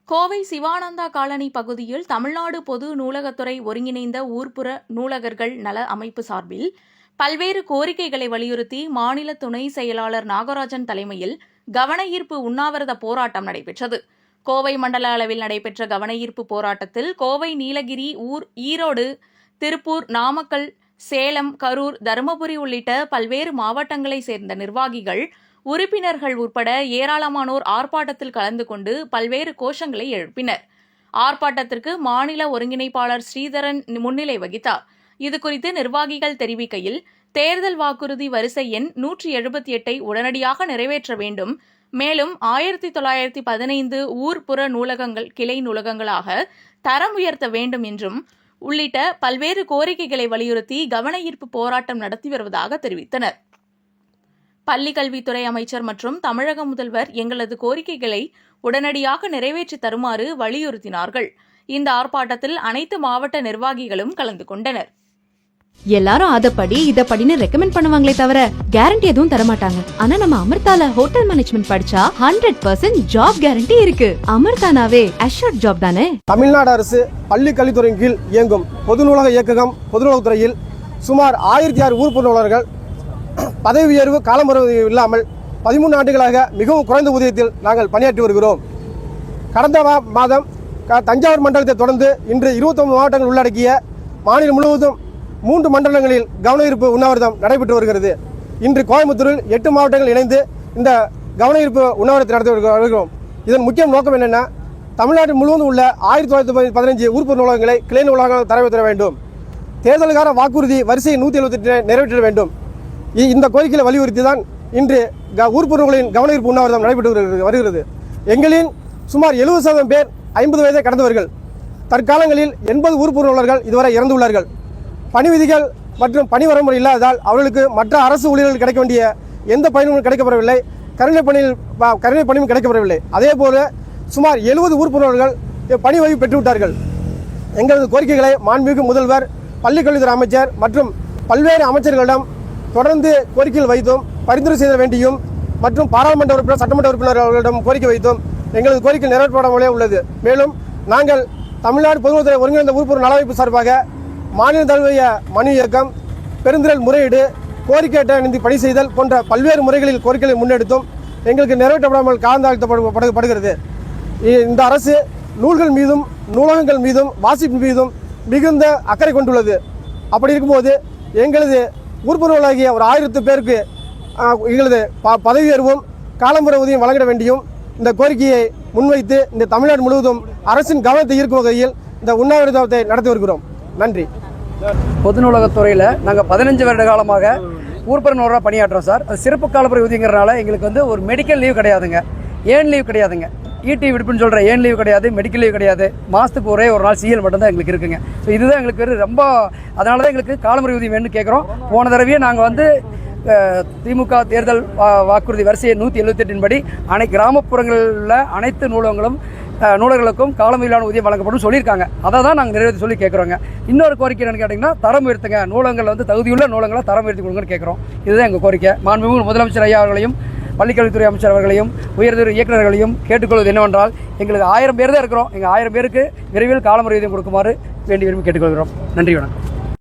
Kovai Sivananda colony பகுதியில் தமிழ்நாடு பொது நூலகத்துறை ஒருங்கிணைந்த ஊர்ப்புற நூலகர்கள் நல அமைப்பு சார்பில் பல்வேறு கோரிக்கைகளை வலியுறுத்தி மாநில துணை செயலாளர் நாகராஜன் தலைமையில் கவனஈர்ப்பு உண்ணாவிரத போராட்டம் நடைபெற்றது. கோவை மண்டல அளவில் நடைபெற்ற கவனஈர்ப்பு போராட்டத்தில் கோவை, நீலகிரி, ஈரோடு, திருப்பூர், நாமக்கல், சேலம், கரூர், தருமபுரி உள்ளிட்ட பல்வேறு மாவட்டங்களைச் சேர்ந்த நிர்வாகிகள், உறுப்பினர்கள் உட்பட ஏராளமானோர் ஆர்ப்பாட்டத்தில் கலந்து கொண்டு பல்வேறு கோஷங்களை எழுப்பினர். ஆர்ப்பாட்டத்திற்கு மாநில ஒருங்கிணைப்பாளர் ஸ்ரீதரன் முன்னிலை வகித்தார். இதுகுறித்து நிர்வாகிகள் தெரிவிக்கையில், தேர்தல் வாக்குறுதி வரிசை எண் 178 உடனடியாக நிறைவேற்ற வேண்டும், மேலும் 1915 ஊர்ப்புற நூலகங்கள் கிளை நூலகங்களாக தரம் உயர்த்த வேண்டும் என்றும் உள்ளிட்ட பல்வேறு கோரிக்கைகளை வலியுறுத்தி கவனஈர்ப்பு போராட்டம் நடத்தி வருவதாக தெரிவித்தனர். பள்ளிக்கல்வித்துறை அமைச்சர் மற்றும் தமிழக முதல்வர் எங்களது கோரிக்கைகளை உடனடியாக நிறைவேற்றி தருமாறு வலியுறுத்தினார்கள். இந்த ஆர்ப்பாட்டத்தில் அனைத்து மாவட்ட நிர்வாகிகளும் கலந்து கொண்டனர். எல்லாரும் அதப்படி இதப்படின்னு ரெக்கமெண்ட் பண்ணுவாங்களே தவிர கேரண்டி எதுவும் தரமாட்டாங்க. ஆனா நம்ம அமிர்தால ஹோட்டல் மேனேஜ்மெண்ட் படிச்சா 100% ஜாப் கேரண்டி இருக்கு. அமிர்தானாவே அஷ்யூர்ட் ஜாப் தானே. தமிழ்நாடு அரசு பள்ளி கல்வித்துறையின் கீழ் இயங்கும் பொது நூலக இயக்ககம் பொது நூலகத்துறையில் சுமார் 1006 ஊர்ப்புற நூலகர்கள் பதவி உயர்வு, காலமுறை இல்லாமல் 13 ஆண்டுகளாக மிகவும் குறைந்த ஊதியத்தில் நாங்கள் பணியாற்றி வருகிறோம். கடந்த மாதம் தஞ்சாவூர் மண்டலத்தை தொடர்ந்து இன்று 29 மாவட்டங்கள் உள்ளடக்கிய மாநிலம் முழுவதும் 3 மண்டலங்களில் கவனஈர்ப்பு உண்ணாவிரதம் நடைபெற்று வருகிறது. இன்று கோயம்புத்தூரில் 8 மாவட்டங்கள் இணைந்து இந்த கவனஈர்ப்பு உண்ணாவிரதத்தை நடத்தி வருகிறோம். இதன் முக்கிய நோக்கம் என்னென்னா, தமிழ்நாட்டில் முழுவதும் உள்ள 1915 ஊர்ப்புற நூலகங்களை கிளை நூலகங்கள் தர வேண்டும். தேர்தலுக்கான வாக்குறுதி வரிசை 178 நிறைவேற்ற வேண்டும். இந்த கோரிக்கையை வலியுறுத்தி தான் இன்று ஊர்ப்புற நூல்களின் கவனஈர்ப்பு உண்ணாவிரதம் நடைபெற்று வருகிறது. எங்களின் சுமார் 70% பேர் 50 வயதை கடந்தவர்கள். தற்காலங்களில் 80 ஊர்ப்புற நூலகர்கள் இதுவரை இறந்துள்ளார்கள். பணி விதிகள் மற்றும் பணி வரமுறை இல்லாததால் அவர்களுக்கு மற்ற அரசு ஊழியர்கள் கிடைக்க வேண்டிய எந்த பயனும் கிடைக்கப்படவில்லை. கருணை பணியும் கிடைக்கப்படவில்லை. அதே போல சுமார் 70 ஊர்ப்புற நூலகர்கள் பணி ஓய்வு பெற்றுவிட்டார்கள். எங்களது கோரிக்கைகளை மாண்புமிகு முதல்வர், பள்ளிக்கல்வித்துறை அமைச்சர் மற்றும் பல்வேறு அமைச்சர்களிடம் தொடர்ந்து கோரிக்கைகள் வைத்தும் பரிந்துரை செய்த வேண்டியும் மற்றும் பாராளுமன்ற உறுப்பினர், சட்டமன்ற உறுப்பினர் அவர்களிடம் கோரிக்கை வைத்தும் எங்களது கோரிக்கை நிறைவேற்றப்படாமலே உள்ளது. மேலும் நாங்கள் தமிழ்நாடு பொதுநூலகத்துறை ஒருங்கிணைந்த ஊர்ப்புற நல அமைப்பு சார்பாக மாநில தழுவிய மனு இயக்கம், பெருந்திரள் முறையீடு, கோரிக்கை அட்டை பணி செய்தல் போன்ற பல்வேறு முறைகளில் கோரிக்கைகளை முன்னெடுத்தும் எங்களுக்கு நிறைவேற்றப்படாமல் காலந்தாழ்த்தப்படுகிறது. இந்த அரசு நூல்கள் மீதும் நூலகங்கள் மீதும் வாசிப்பு மீதும் மிகுந்த அக்கறை கொண்டுள்ளது. அப்படி இருக்கும்போது எங்களது ஊர்ப்புற நூலாகிய ஒரு 1000 பேருக்கு எங்களது பதவி உயர்வும் காலமுறை ஊதியம் வழங்கிட வேண்டியும் இந்த கோரிக்கையை முன்வைத்து இந்த தமிழ்நாடு முழுவதும் அரசின் கவனத்தை ஈர்க்கும் வகையில் இந்த உண்ணாவிரதத்தை நடத்தி வருகிறோம். நன்றி. பொது நூலகத்துறையில் நாங்கள் 15 வருட காலமாக ஊர்ப்புற நூலகராக பணியாற்றுறோம் சார். அது சிறப்பு காலமுறை ஊதியங்கிறனால எங்களுக்கு வந்து ஒரு மெடிக்கல் லீவ் கிடையாதுங்க, ஏன் லீவ் கிடையாதுங்க, ஈடி விடுப்புன்னு சொல்கிற ஏன் லீவ் கிடையாது, மெடிக்கல் லீவ் கிடையாது. மாதத்துக்கு ஒரே ஒரு நாள் சிஎல் மட்டும்தான் எங்களுக்கு இருக்குங்க. ஸோ இதுதான் எங்களுக்கு ரொம்ப, அதனால தான் எங்களுக்கு காலமுறை ஊதியம் வேணும்னு கேட்குறோம். போன தடவையே நாங்கள் வந்து திமுக தேர்தல் வாக்குறுதி வரிசையை 178 படி கிராமப்புறங்களில் உள்ள அனைத்து நூலகர்களுக்கும் காலமுறையிலான ஊதியம் வழங்கப்படும் சொல்லியிருக்காங்க. அதை தான் நாங்கள் நிறைவேற்றி சொல்லி கேட்குறோங்க. இன்னொரு கோரிக்கை என்னன்னு கேட்டிங்கன்னா, தரம் உயர்த்துங்க, நூலகங்கள் வந்து தகுதியுள்ள நூலகங்களை தரம் உயர்த்தி கொடுங்கன்னு கேட்குறோம். இதுதான் எங்கள் கோரிக்கை. மாண்புமிகு முதலமைச்சர் ஐயா அவர்களையும் பள்ளிக்கல்வித்துறை அமைச்சர் அவர்களையும் உயர்திரு இயக்குநர்களையும் கேட்டுக்கொள்வது என்னவென்றால், எங்களுக்கு 1000 பேர் தான் இருக்கிறோம். எங்கள் 1000 பேருக்கு விரைவில் காலமுறை ஊதியம் கொடுக்குமாறு வேண்டி விரும்பி கேட்டுக்கொள்கிறோம். நன்றி, வணக்கம்.